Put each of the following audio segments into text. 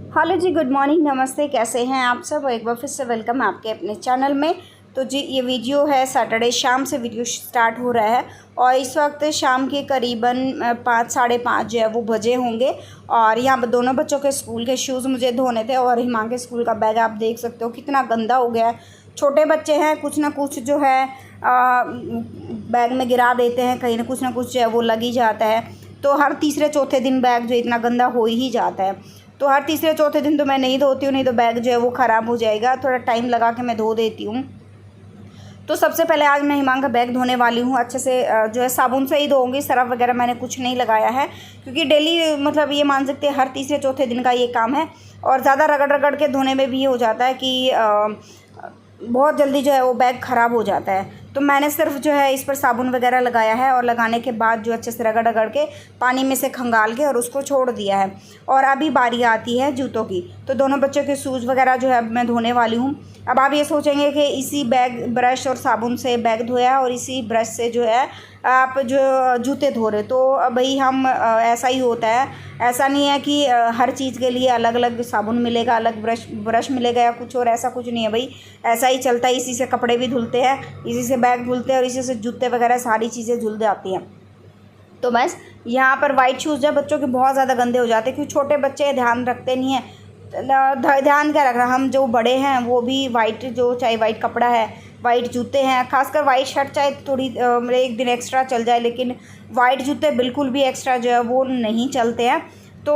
Hello जी, good morning, नमस्ते। कैसे हैं आप सब? एक बार फिर से वेलकम आपके अपने चैनल में। तो जी ये वीडियो है सैटरडे शाम से वीडियो स्टार्ट हो रहा है और इस वक्त शाम के करीबन 5 साढ़े 5 जो है वो बजे होंगे। और यहाँ पर दोनों बच्चों के स्कूल के शूज़ मुझे धोने थे और हिमांक के स्कूल का बैग आप देख सकते हो कितना गंदा हो गया है। छोटे बच्चे हैं, कुछ ना कुछ जो है बैग में गिरा देते हैं, कहीं ना कुछ जो है वो लग ही जाता है। तो हर तीसरे चौथे दिन बैग जो इतना गंदा हो ही जाता है। तो हर तीसरे चौथे दिन तो मैं नहीं धोती हूँ, नहीं तो बैग जो है वो ख़राब हो जाएगा। थोड़ा टाइम लगा के मैं धो देती हूँ। तो सबसे पहले आज मैं हिमांक का बैग धोने वाली हूँ। अच्छे से जो है साबुन से ही धोऊंगी, सरफ वगैरह मैंने कुछ नहीं लगाया है क्योंकि डेली मतलब ये मान सकते हैं हर तीसरे चौथे दिन का ये काम है। और ज़्यादा रगड़ रगड़ के धोने में भी ये हो जाता है कि बहुत जल्दी जो है वो बैग ख़राब हो जाता है। तो मैंने सिर्फ जो है इस पर साबुन वगैरह लगाया है और लगाने के बाद जो अच्छे से रगड़ रगड़ के पानी में से खंगाल के और उसको छोड़ दिया है। और अभी बारी आती है जूतों की। तो दोनों बच्चों के शूज़ वगैरह जो है मैं धोने वाली हूँ। अब आप ये सोचेंगे कि इसी बैग ब्रश और साबुन से बैग धोया है और इसी ब्रश से जो है आप जो जूते धो रहे। तो भाई हम ऐसा ही होता है। ऐसा नहीं है कि हर चीज़ के लिए अलग अलग साबुन मिलेगा, अलग ब्रश मिलेगा या कुछ और, ऐसा कुछ नहीं है भाई। ऐसा ही चलता है। इसी से कपड़े भी धुलते हैं, इसी से बैग धुलते हैं और इसी से जूते वगैरह सारी चीज़ें धुल जाती हैं। तो बस यहाँ पर वाइट शूज़ जब बच्चों के बहुत ज़्यादा गंदे हो जाते हैं क्योंकि छोटे बच्चे ध्यान रखते नहीं हैं। ध्यान क्या रखना, हम जो बड़े हैं वो भी वाइट, जो चाहे वाइट कपड़ा है, वाइट जूते हैं, खासकर वाइट शर्ट चाहे थोड़ी एक दिन एक्स्ट्रा चल जाए, लेकिन वाइट जूते बिल्कुल भी एक्स्ट्रा जो है वो नहीं चलते हैं। तो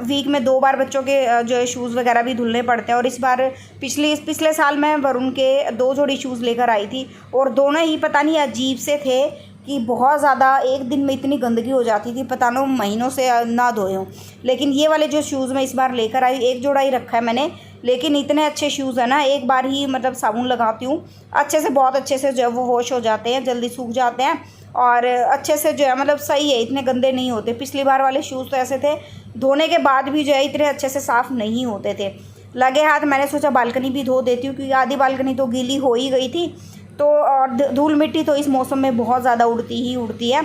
वीक में 2 बार बच्चों के जो है शूज़ वगैरह भी धुलने पड़ते हैं। और इस बार पिछले साल मैं वरुण के 2 जोड़ी शूज़ लेकर आई थी और दोनों ही पता नहीं अजीब से थे कि बहुत ज़्यादा एक दिन में इतनी गंदगी हो जाती थी, पता नहीं महीनों से ना धोए हों। लेकिन ये वाले जो शूज़ मैं इस बार लेकर आई, एक जोड़ा ही रखा है मैंने, लेकिन इतने अच्छे शूज़ है ना, एक बार ही मतलब साबुन लगाती हूँ अच्छे से, बहुत अच्छे से जो है वो वॉश हो जाते हैं, जल्दी सूख जाते हैं और अच्छे से जो है मतलब सही है, इतने गंदे नहीं होते। पिछली बार वाले शूज़ तो ऐसे थे, धोने के बाद भी जो है इतने अच्छे से साफ़ नहीं होते थे। लगे हाथ मैंने सोचा बालकनी भी धो देती हूँ क्योंकि आधी बालकनी तो गीली हो ही गई थी। तो और धूल मिट्टी तो इस मौसम में बहुत ज़्यादा उड़ती है।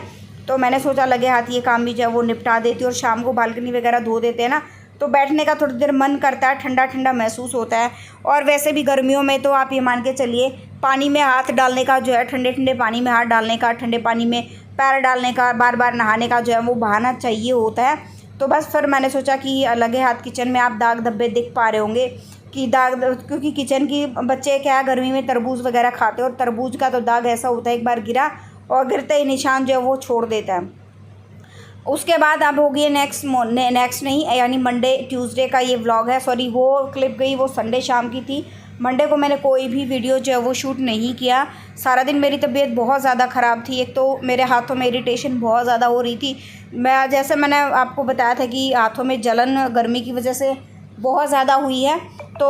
तो मैंने सोचा लगे हाथ ये काम भी जो है वो निपटा देती हूँ। और शाम को बालकनी वगैरह धो देते हैं ना, तो बैठने का थोड़ी देर मन करता है, ठंडा ठंडा महसूस होता है। और वैसे भी गर्मियों में तो आप ये मान के चलिए, पानी में हाथ डालने का जो है, ठंडे ठंडे पानी में हाथ डालने का, ठंडे पानी में पैर डालने का, बार बार नहाने का जो है वो बहाना चाहिए होता है। तो बस फिर मैंने सोचा कि लगे हाथ किचन में आप दाग धब्बे दिख पा रहे होंगे कि दाग, क्योंकि किचन की बच्चे क्या है गर्मी में तरबूज वगैरह खाते हैं और तरबूज का तो दाग ऐसा होता है, एक बार गिरा और गिरते ही निशान जो है वो छोड़ देता है। उसके बाद अब हो गई नेक्स्ट नहीं यानी मंडे ट्यूसडे का ये व्लॉग है। सॉरी, वो क्लिप गई वो संडे शाम की थी। मंडे को मैंने कोई भी वीडियो जो है वो शूट नहीं किया। सारा दिन मेरी तबीयत बहुत ज़्यादा ख़राब थी। एक तो मेरे हाथों में इरिटेशन बहुत ज़्यादा हो रही थी। जैसे मैंने आपको बताया था कि हाथों में जलन गर्मी की वजह से बहुत ज़्यादा हुई है। तो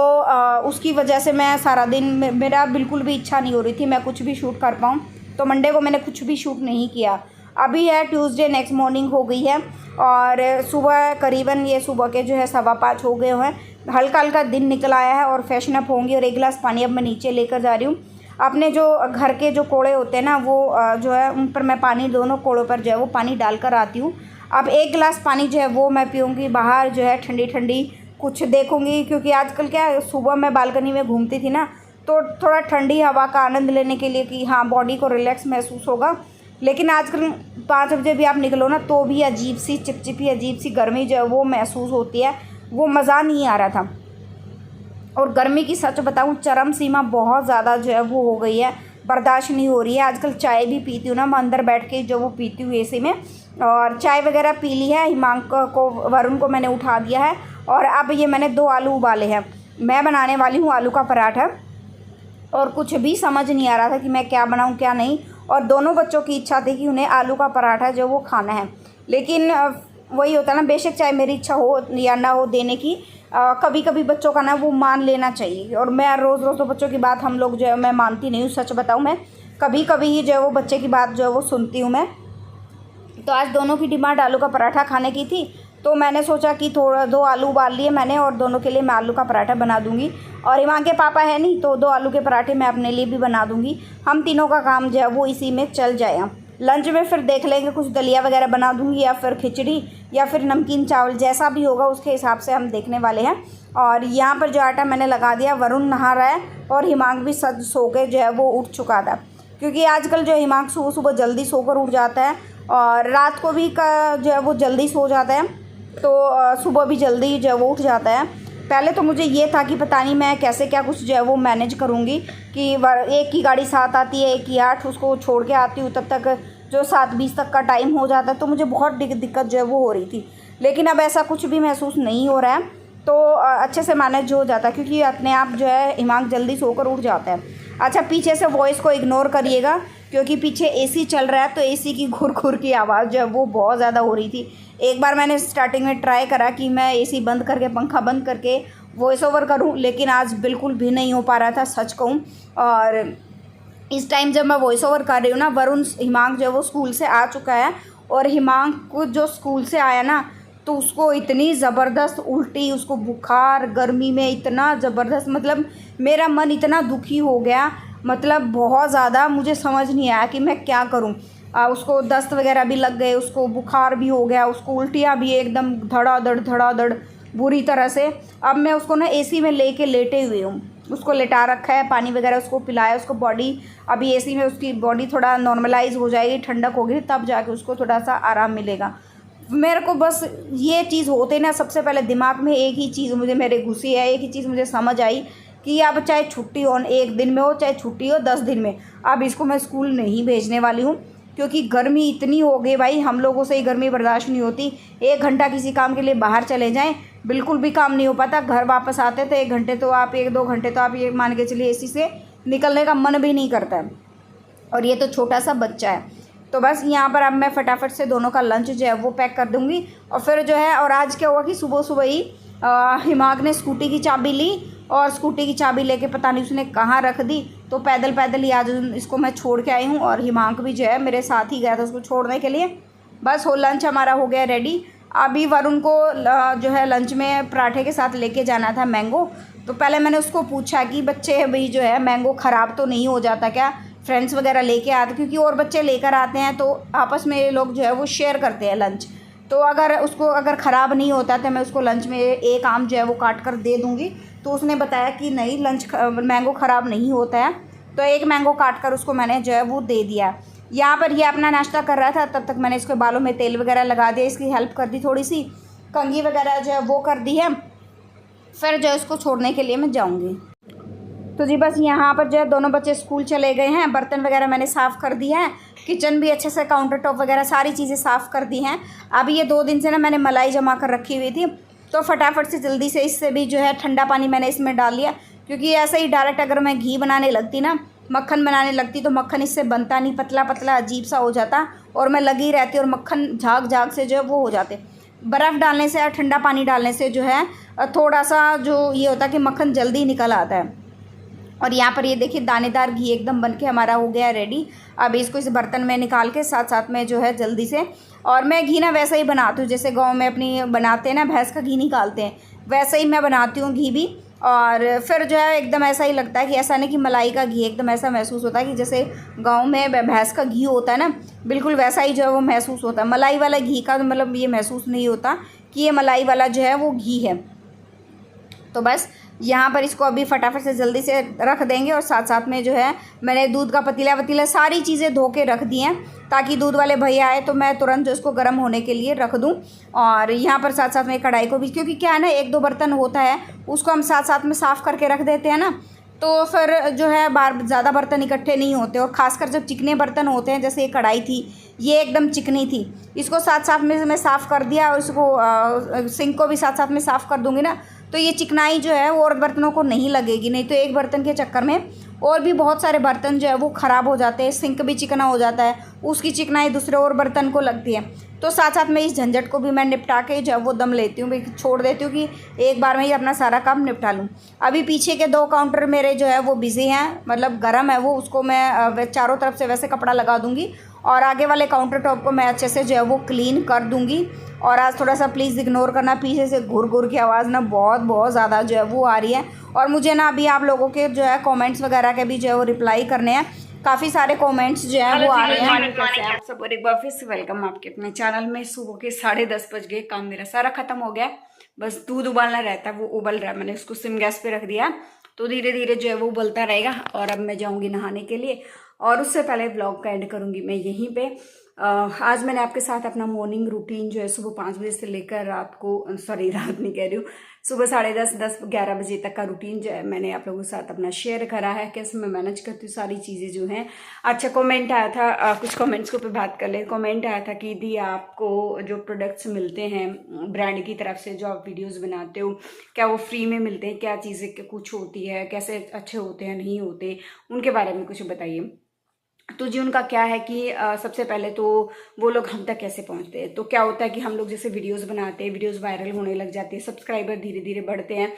उसकी वजह से मैं सारा दिन मेरा बिल्कुल भी इच्छा नहीं हो रही थी मैं कुछ भी शूट कर पाऊँ। तो मंडे को मैंने कुछ भी शूट नहीं किया। अभी है ट्यूसडे, नेक्स्ट मॉर्निंग हो गई है और सुबह करीबन ये सुबह के जो है 5:15 हो गए हैं। हल्का हल्का दिन निकल आया है और फ्रेशन अप होंगी। और 1 गिलास पानी अब मैं नीचे लेकर जा रही हूँ। अपने जो घर के जो कोड़े होते हैं ना, वो जो है उन पर मैं पानी, दोनों कोड़ों पर जो है वो पानी डाल कर आती हूँ। अब 1 गिलास पानी जो है वो मैं पीऊँगी। बाहर जो है ठंडी ठंडी कुछ देखूँगी क्योंकि आजकल क्या है, सुबह मैं बालकनी में घूमती थी ना, तो थोड़ा ठंडी हवा का आनंद लेने के लिए कि हाँ बॉडी को रिलैक्स महसूस होगा। लेकिन आजकल 5 बजे भी आप निकलो ना तो भी अजीब सी चिपचिपी अजीब सी गर्मी जो है वो महसूस होती है। वो मज़ा नहीं आ रहा था। और गर्मी की सच बताऊं, चरम सीमा बहुत ज़्यादा जो है वो हो गई है, बर्दाश्त नहीं हो रही है। आजकल चाय भी पीती हूँ ना मैं अंदर बैठ के, जो वो पीती हूँ एसी में, और चाय वगैरह पी ली है। हिमांक को, वरुण को मैंने उठा दिया है और अब ये मैंने 2 आलू उबाले हैं। मैं बनाने वाली हूँ आलू का पराठा और कुछ भी समझ नहीं आ रहा था कि मैं क्या बनाऊँ क्या नहीं। और दोनों बच्चों की इच्छा थी कि उन्हें आलू का पराठा जो वो खाना है। लेकिन वही होता है ना, बेशक चाहे मेरी इच्छा हो या ना हो देने की, कभी कभी बच्चों का ना वो मान लेना चाहिए। और मैं रोज़ रोज़ तो बच्चों की बात हम लोग जो है मैं मानती नहीं हूँ, सच बताऊँ मैं कभी कभी ही जो है वो बच्चे की बात जो है वो सुनती हूँ मैं। तो आज दोनों की डिमांड आलू का पराठा खाने की थी। तो मैंने सोचा कि थोड़ा 2 आलू उबाल लिए मैंने और दोनों के लिए मैं आलू का पराठा बना दूंगी। और हिमांक के पापा है नहीं तो 2 आलू के पराठे मैं अपने लिए भी बना दूंगी। हम तीनों का काम जो है वो इसी में चल जाएगा। लंच में फिर देख लेंगे, कुछ दलिया वगैरह बना दूँगी या फिर खिचड़ी या फिर नमकीन चावल, जैसा भी होगा उसके हिसाब से हम देखने वाले हैं। और यहाँ पर जो आटा मैंने लगा दिया, वरुण नहा रहा है और हिमांक भी सो के जो है वो उठ चुका था, क्योंकि आजकल जो हिमांक सुबह सुबह जल्दी सोकर उठ जाता है और रात को भी जो है वो जल्दी सो जाता है, तो सुबह भी जल्दी जो है वो उठ जाता है। पहले तो मुझे ये था कि पता नहीं मैं कैसे क्या कुछ जो है वो मैनेज करूँगी कि एक की गाड़ी 7 आती है, एक की 8, उसको छोड़ के आती हूँ, तब तक जो 7:20 तक का टाइम हो जाता है, तो मुझे बहुत दिक्कत जो है वो हो रही थी। लेकिन अब ऐसा कुछ भी महसूस नहीं हो रहा है, तो अच्छे से मैनेज हो जाता है, क्योंकि अपने आप जो है हिमांक जल्दी सोकर उठ जाता है। अच्छा, पीछे से वॉइस को इग्नोर करिएगा, क्योंकि पीछे एसी चल रहा है, तो एसी की घुर की आवाज़ जो है वो बहुत ज़्यादा हो रही थी। एक बार मैंने स्टार्टिंग में ट्राई करा कि मैं एसी बंद करके, पंखा बंद करके वॉइस ओवर करूं, लेकिन आज बिल्कुल भी नहीं हो पा रहा था, सच कहूं। और इस टाइम जब मैं वॉइस ओवर कर रही हूँ ना, वरुण हिमांक जो है वो स्कूल से आ चुका है, और हिमांक को जो स्कूल से आया ना, तो उसको इतनी ज़बरदस्त उल्टी, उसको बुखार, गर्मी में इतना ज़बरदस्त, मतलब मेरा मन इतना दुखी हो गया, मतलब बहुत ज़्यादा। मुझे समझ नहीं आया कि मैं क्या करूं। उसको दस्त वगैरह भी लग गए, उसको बुखार भी हो गया, उसको उल्टियाँ भी एकदम धड़ाधड़ बुरी तरह से। अब मैं उसको ना एसी में लेटे हुए हूँ, उसको लेटा रखा है, पानी वगैरह उसको पिलाया, उसको बॉडी अभी एसी में उसकी बॉडी थोड़ा नॉर्मलाइज हो जाएगी, ठंडक होगी, तब जाके उसको थोड़ा सा आराम मिलेगा। मेरे को बस ये चीज़ होते ना, सबसे पहले दिमाग में एक ही चीज़ मेरे घुसी है, एक ही चीज़ मुझे समझ आई कि अब चाहे छुट्टी हो, 1 दिन में हो, चाहे छुट्टी हो 10 दिन में, अब इसको मैं स्कूल नहीं भेजने वाली हूँ, क्योंकि गर्मी इतनी हो गई भाई, हम लोगों से ही गर्मी बर्दाश्त नहीं होती। 1 घंटा किसी काम के लिए बाहर चले जाएं, बिल्कुल भी काम नहीं हो पाता। घर वापस आते थे 1 घंटे तो आप 1-2 घंटे तो आप ये मान के चलिए एसी से निकलने का मन भी नहीं करता है, और ये तो छोटा सा बच्चा है। तो बस यहाँ पर अब मैं फटाफट से दोनों का लंच जो है वो पैक कर दूँगी, और फिर जो है, और आज क्या हुआ कि सुबह सुबह ही हिमांक ने स्कूटी की चाबी ली, और स्कूटी की चाबी लेके पता नहीं उसने कहाँ रख दी, तो पैदल ही आज इसको मैं छोड़ के आई हूँ, और हिमांक भी जो है मेरे साथ ही गया था उसको छोड़ने के लिए। बस हो लंच हमारा हो गया रेडी। अभी वरुण को जो है लंच में पराठे के साथ लेके जाना था मैंगो, तो पहले मैंने उसको पूछा कि बच्चे भाई जो है मैंगो ख़राब तो नहीं हो जाता क्या, फ्रेंड्स वगैरह लेके आते, क्योंकि और बच्चे लेकर आते हैं तो आपस में लोग जो है वो शेयर करते हैं लंच, तो अगर ख़राब नहीं होता तो मैं उसको लंच में एक आम जो है वो काट कर दे दूँगी। तो उसने बताया कि नहीं, मैंगो ख़राब नहीं होता है, तो एक मैंगो काट कर उसको मैंने जो है वो दे दिया। यहाँ पर ये अपना नाश्ता कर रहा था, तब तक मैंने इसके बालों में तेल वगैरह लगा दिया, इसकी हेल्प कर दी, थोड़ी सी कंघी वगैरह जो है वो कर दी है। फिर जो है इसको छोड़ने के लिए मैं जाऊँगी। तो जी बस यहाँ पर जो है दोनों बच्चे स्कूल चले गए हैं, बर्तन वगैरह मैंने साफ़ कर दिया है, किचन भी अच्छे से, काउंटर टॉप वगैरह सारी चीज़ें साफ़ कर दी हैं। अभी ये 2 दिन से ना मैंने मलाई जमा कर रखी हुई थी, तो फटाफट से जल्दी से इससे भी जो है ठंडा पानी मैंने इसमें डाल लिया, क्योंकि ऐसे ही डायरेक्ट अगर मैं घी बनाने लगती ना, मक्खन बनाने लगती, तो मक्खन इससे बनता नहीं, पतला पतला अजीब सा हो जाता, और मैं लगी रहती और मक्खन झाग से जो है वो हो जाते। बर्फ़ डालने से और ठंडा पानी डालने से जो है थोड़ा सा जो ये होता है कि मक्खन जल्दी निकल आता है। और यहाँ पर ये देखिए दानेदार घी एकदम बन के हमारा हो गया रेडी। अब इसको इस बर्तन में निकाल के साथ में जो है जल्दी से, और मैं घी ना वैसे ही बनाती हूँ जैसे गांव में अपनी बनाते हैं ना, भैंस का घी निकालते हैं, वैसे ही मैं बनाती हूँ घी भी। और फिर जो है एकदम ऐसा ही लगता है कि ऐसा नहीं कि मलाई का घी, एकदम ऐसा महसूस होता है कि जैसे गाँव में भैंस का घी होता है ना, बिल्कुल वैसा ही जो है वो महसूस होता है। मलाई वाला घी का मतलब ये महसूस नहीं होता कि ये मलाई वाला जो है वो घी है। तो बस यहाँ पर इसको अभी फटाफट से जल्दी से रख देंगे, और साथ में जो है मैंने दूध का पतीला सारी चीज़ें धो के रख दी हैं, ताकि दूध वाले भैया आए तो मैं तुरंत जो इसको गर्म होने के लिए रख दूँ। और यहाँ पर साथ में कढ़ाई को भी, क्योंकि क्या है ना, 1-2 बर्तन होता है उसको हम साथ में साफ़ करके रख देते हैं ना, तो फिर जो है ज़्यादा बर्तन इकट्ठे नहीं होते। और ख़ासकर जब चिकने बर्तन होते हैं, जैसे ये कढ़ाई थी, ये एकदम चिकनी थी, इसको साथ में मैं साफ़ कर दिया, और इसको सिंक को भी साथ में साफ़ कर दूँगी ना, तो ये चिकनाई जो है वो और बर्तनों को नहीं लगेगी। नहीं तो एक बर्तन के चक्कर में और भी बहुत सारे बर्तन जो है वो ख़राब हो जाते हैं, सिंक भी चिकना हो जाता है, उसकी चिकनाई दूसरे और बर्तन को लगती है। तो साथ में इस झंझट को भी मैं निपटा के जो है वो दम लेती हूँ, छोड़ देती हूँ कि एक बार में ही अपना सारा काम निपटा लूँ। अभी पीछे के 2 काउंटर मेरे जो है वो बिज़ी हैं, मतलब गर्म है वो, उसको मैं चारों तरफ से वैसे कपड़ा लगा दूँगी, और आगे वाले काउंटर टॉप को मैं अच्छे से जो है वो क्लीन कर दूँगी। और आज थोड़ा सा प्लीज़ इग्नोर करना, पीछे से घुर की आवाज़ ना बहुत ज़्यादा जो है वो आ रही है। और मुझे ना अभी आप लोगों के जो है कमेंट्स वगैरह के भी जो है वो रिप्लाई करने हैं काफ़ी सारे कमेंट्स जो है वो आ रहे हैं। कैसे हैं आप सब, और एक बार फिर से वेलकम आपके अपने चैनल में। सुबह के 10:30 बज गए, काम मेरा सारा खत्म हो गया, बस दूध उबालना रहता है, वो उबल रहा है। मैंने उसको सिम गैस पे रख दिया, तो धीरे धीरे जो है वो उबलता रहेगा। और अब मैं जाऊंगी नहाने के लिए, और उससे पहले व्लॉग का एंड करूंगी मैं यहीं पे। आज मैंने आपके साथ अपना मॉर्निंग रूटीन जो है सुबह 5 बजे से लेकर रात को, सॉरी रात नहीं कह रही हूँ, सुबह 10:30 11 बजे तक का रूटीन जो है मैंने आप लोगों के साथ अपना शेयर करा है, कैसे मैं मैनेज करती हूँ सारी चीज़ें जो हैं। अच्छा कमेंट आया था, कुछ कमेंट्स को पे बात कर ले। कमेंट आया था कि दी आपको जो प्रोडक्ट्स मिलते हैं ब्रांड की तरफ से, जो आप वीडियोस बनाते हो, क्या वो फ्री में मिलते हैं, क्या चीज़ें कुछ होती है, कैसे अच्छे होते हैं नहीं होते, उनके बारे में कुछ बताइए। तो जी उनका क्या है कि सबसे पहले तो वो लोग हम तक कैसे पहुंचते हैं। तो क्या होता है कि हम लोग जैसे वीडियोस बनाते हैं, वीडियोस वायरल होने लग जाती है, सब्सक्राइबर धीरे धीरे बढ़ते हैं।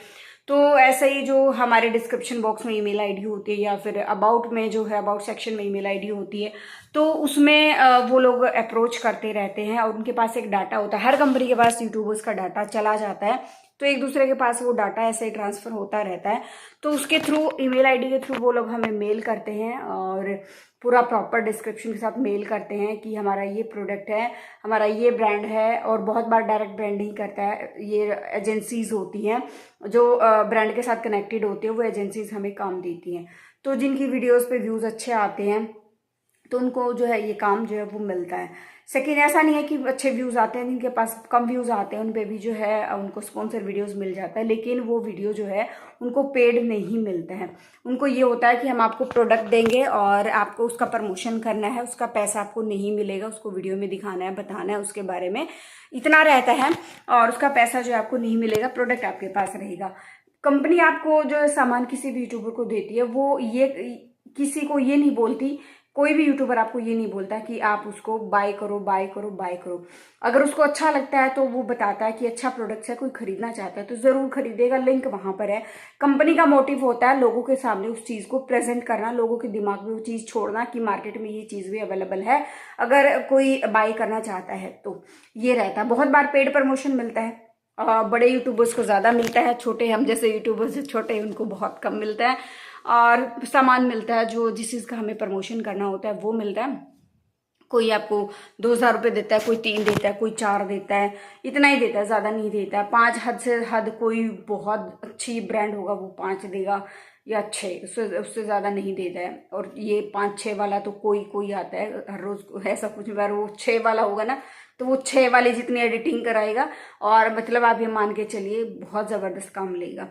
तो ऐसे ही जो हमारे डिस्क्रिप्शन बॉक्स में ईमेल आईडी होती है, या फिर अबाउट में जो है अबाउट सेक्शन में ईमेल आईडी होती है, तो उसमें वो लोग अप्रोच करते रहते हैं, और उनके पास एक डाटा होता है। हर कंपनी के पास यूट्यूबर्स का डाटा चला जाता है, तो एक दूसरे के पास वो डाटा ऐसे ही ट्रांसफर होता रहता है। तो उसके थ्रू, ईमेल आईडी के थ्रू वो लोग हमें मेल करते हैं, और पूरा प्रॉपर डिस्क्रिप्शन के साथ मेल करते हैं कि हमारा ये प्रोडक्ट है, हमारा ये ब्रांड है। और बहुत बार डायरेक्ट ब्रांड ही करता है, ये एजेंसीज होती हैं जो ब्रांड के साथ कनेक्टेड होती है, वो एजेंसीज हमें काम देती हैं। तो जिनकी वीडियोस पे व्यूज़ अच्छे आते हैं तो उनको जो है ये काम जो है वो मिलता है। सेकेंड, ऐसा नहीं है कि अच्छे व्यूज़ आते हैं, जिनके पास कम व्यूज़ आते हैं उन पे भी जो है उनको स्पॉन्सर वीडियोस मिल जाता है, लेकिन वो वीडियो जो है उनको पेड नहीं मिलता है। उनको ये होता है कि हम आपको प्रोडक्ट देंगे और आपको उसका प्रमोशन करना है, उसका पैसा आपको नहीं मिलेगा, उसको वीडियो में दिखाना है, बताना है उसके बारे में, इतना रहता है। और उसका पैसा जो आपको नहीं मिलेगा, प्रोडक्ट आपके पास रहेगा। कंपनी आपको जो सामान किसी भी यूट्यूबर को देती है, वो ये किसी को ये नहीं बोलती, कोई भी यूट्यूबर आपको ये नहीं बोलता कि आप उसको बाय करो बाय करो बाय करो। अगर उसको अच्छा लगता है तो वो बताता है कि अच्छा प्रोडक्ट है, कोई खरीदना चाहता है तो जरूर खरीदेगा, लिंक वहां पर है। कंपनी का मोटिव होता है लोगों के सामने उस चीज को प्रेजेंट करना, लोगों के दिमाग में वो चीज छोड़ना कि मार्केट में ये चीज भी अवेलेबल है, अगर कोई बाय करना चाहता है तो। ये रहता है। बहुत बार पेड प्रमोशन मिलता है, बड़े यूट्यूबर्स को ज्यादा मिलता है, छोटे हम जैसे यूट्यूबर्स छोटे उनको बहुत कम मिलता है। और सामान मिलता है जो जिस चीज़ का हमें प्रमोशन करना होता है वो मिलता है। कोई आपको 2,000 रुपये देता है, कोई 3 देता है, कोई 4 देता है, इतना ही देता है, ज़्यादा नहीं देता है। 5 हद से हद, कोई बहुत अच्छी ब्रांड होगा वो 5 देगा या 6, उससे ज़्यादा नहीं देता है। और ये 5-6 वाला तो कोई कोई आता है हर रोज़, ऐसा कुछ बार वो 6 वाला होगा ना, तो वो 6 वाले जितनी एडिटिंग कराएगा, और मतलब आप ये मान के चलिए बहुत ज़बरदस्त काम लेगा।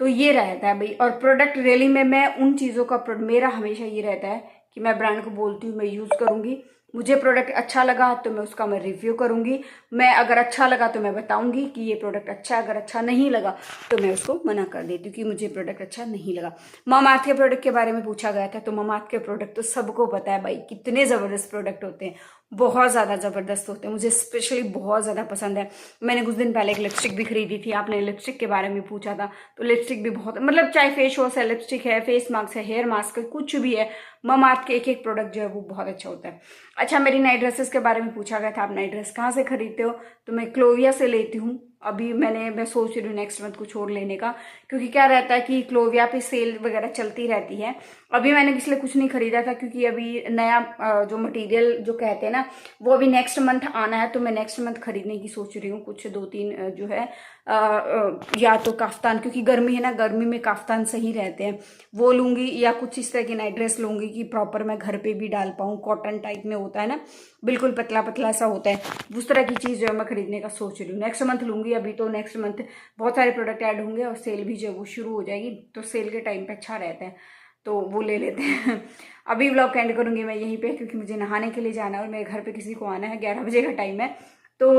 तो ये रहता है भाई। और प्रोडक्ट रियली में मैं उन चीज़ों का, मेरा हमेशा ये रहता है कि मैं ब्रांड को बोलती हूँ मैं यूज़ करूँगी, मुझे प्रोडक्ट अच्छा लगा तो मैं उसका मैं रिव्यू करूँगी, मैं अगर अच्छा लगा तो मैं बताऊँगी कि ये प्रोडक्ट अच्छा है, अगर अच्छा नहीं लगा तो मैं उसको मना कर देती हूँ कि मुझे प्रोडक्ट अच्छा नहीं लगा। मामाअर्थ के प्रोडक्ट के बारे में पूछा गया था, तो मामाअर्थ के प्रोडक्ट तो सबको पता है भाई, कितने ज़बरदस्त प्रोडक्ट होते हैं, बहुत ज़्यादा ज़बरदस्त होते हैं, मुझे स्पेशली बहुत ज़्यादा पसंद है। मैंने कुछ दिन पहले एक लिपस्टिक भी खरीदी थी, आपने लिपस्टिक के बारे में पूछा था, तो लिपस्टिक भी बहुत, मतलब चाहे फेस वॉश है, लिपस्टिक है, फेस मास्क है, हेयर मास्क है, कुछ भी है, मामाअर्थ के एक एक प्रोडक्ट जो है वो बहुत अच्छा होता है। अच्छा, मेरी नाइट ड्रेसेस के बारे में पूछा गया था, आप नाइट ड्रेस कहाँ से खरीदते हो, तो मैं क्लोविया से लेती हूँ। अभी मैं सोच रही हूँ नेक्स्ट मंथ कुछ और लेने का, क्योंकि क्या रहता है कि क्लोविया पे सेल वगैरह चलती रहती है। अभी मैंने इसलिए कुछ नहीं खरीदा था, क्योंकि अभी नया जो मटेरियल जो कहते हैं ना, वो अभी नेक्स्ट मंथ आना है, तो मैं नेक्स्ट मंथ खरीदने की सोच रही हूँ। कुछ 2-3 जो है या तो काफ्तान, क्योंकि गर्मी है ना, गर्मी में काफ्तान सही रहते हैं, वो लूँगी, या कुछ इस तरह की नाइट ड्रेस लूँगी कि प्रॉपर मैं घर पे भी डाल पाऊँ। कॉटन टाइप में होता है ना, बिल्कुल पतला पतला सा होता है, उस तरह की चीज़ जो है मैं खरीदने का सोच रही हूँ। नेक्स्ट मंथ लूँगी। अभी तो नेक्स्ट मंथ बहुत सारे प्रोडक्ट ऐड होंगे और सेल भी जो है वो शुरू हो जाएगी, तो सेल के टाइम पे अच्छा रहता है, तो वो ले लेते हैं। अभी व्लॉग एंड करूँगी मैं यहीं पे, क्योंकि मुझे नहाने के लिए जाना है और मेरे घर पे किसी को आना है, 11 बजे का टाइम है। तो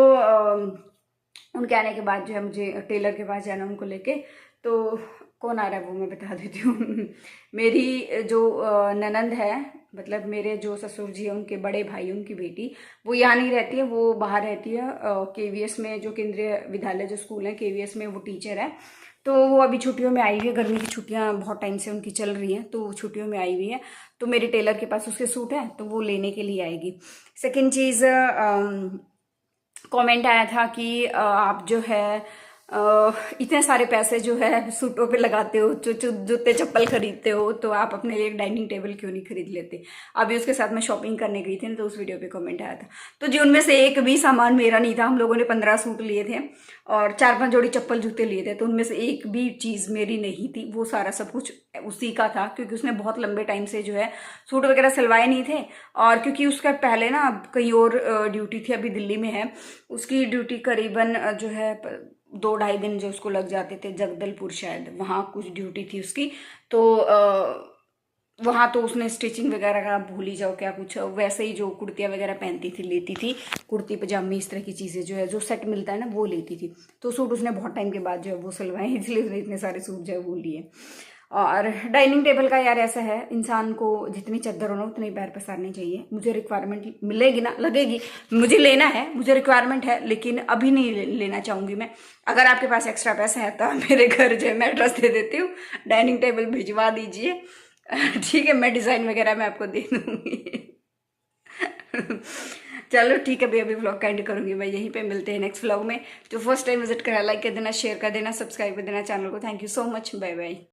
उनके आने के बाद जो है मुझे टेलर के पास जाना, उनको लेके। तो कौन आ रहा है वो मैं बता देती हूँ। मेरी जो ननंद है, मतलब मेरे जो ससुर जी है, उनके बड़े भाई, उनकी बेटी, वो यहाँ नहीं रहती है, वो बाहर रहती है। KVS में, जो केंद्रीय विद्यालय जो स्कूल है KVS में, वो टीचर है। तो वो अभी छुट्टियों में आई हुई है, गर्मी की छुट्टियां बहुत टाइम से उनकी चल रही हैं, तो छुट्टियों में आई हुई है। तो मेरे टेलर के पास उसके सूट है, तो वो लेने के लिए आएगी। सेकेंड चीज़, कमेंट आया था कि आप जो है इतने सारे पैसे जो है सूटों पे लगाते हो, जूते चप्पल खरीदते हो, तो आप अपने लिए एक डाइनिंग टेबल क्यों नहीं खरीद लेते। अभी उसके साथ मैं शॉपिंग करने गई थी ना, तो उस वीडियो पे कमेंट आया था, तो जी उनमें से एक भी सामान मेरा नहीं था। हम लोगों ने 15 सूट लिए थे और 4-5 जोड़ी चप्पल जूते लिए थे, तो उनमें से एक भी चीज़ मेरी नहीं थी। वो सारा सब कुछ उसी का था, क्योंकि उसने बहुत लंबे टाइम से जो है सूट वगैरह सिलवाए नहीं थे। और क्योंकि उसका पहले ना कहीं और ड्यूटी थी, अभी दिल्ली में है उसकी ड्यूटी, करीबन जो है 2-2.5 दिन जो उसको लग जाते थे, जगदलपुर शायद वहाँ कुछ ड्यूटी थी उसकी। तो वहाँ तो उसने स्टिचिंग वगैरह का भूल ही जाओ क्या कुछ, वैसे ही जो कुर्तियाँ वगैरह पहनती थी लेती थी, कुर्ती पजामी इस तरह की चीज़ें जो है जो सेट मिलता है ना वो लेती थी। तो सूट उसने बहुत टाइम के बाद जो है वो सिलवाए, इसलिए उसने इतने सारे सूट जो है वो लिए। और डाइनिंग टेबल का यार ऐसा है, इंसान को जितनी चादर हो ना उतनी पैर पसारनी चाहिए। मुझे रिक्वायरमेंट मिलेगी ना, लगेगी, मुझे लेना है, मुझे रिक्वायरमेंट है, लेकिन अभी नहीं लेना चाहूँगी मैं। अगर आपके पास एक्स्ट्रा पैसा है तो आप मेरे घर जो है मैं एड्रेस दे देती हूँ, डाइनिंग टेबल भिजवा दीजिए। ठीक है, मैं डिज़ाइन वगैरह मैं आपको दे दूँगी। चलो ठीक है भैया, अभी व्लॉग का एंड करूँगी मैं यहीं पे। मिलते हैं नेक्स्ट व्लॉग में। जो फर्स्ट टाइम विजिट करा, लाइक कर देना, शेयर कर देना, सब्सक्राइब कर देना चैनल को। Thank you so much, bye bye.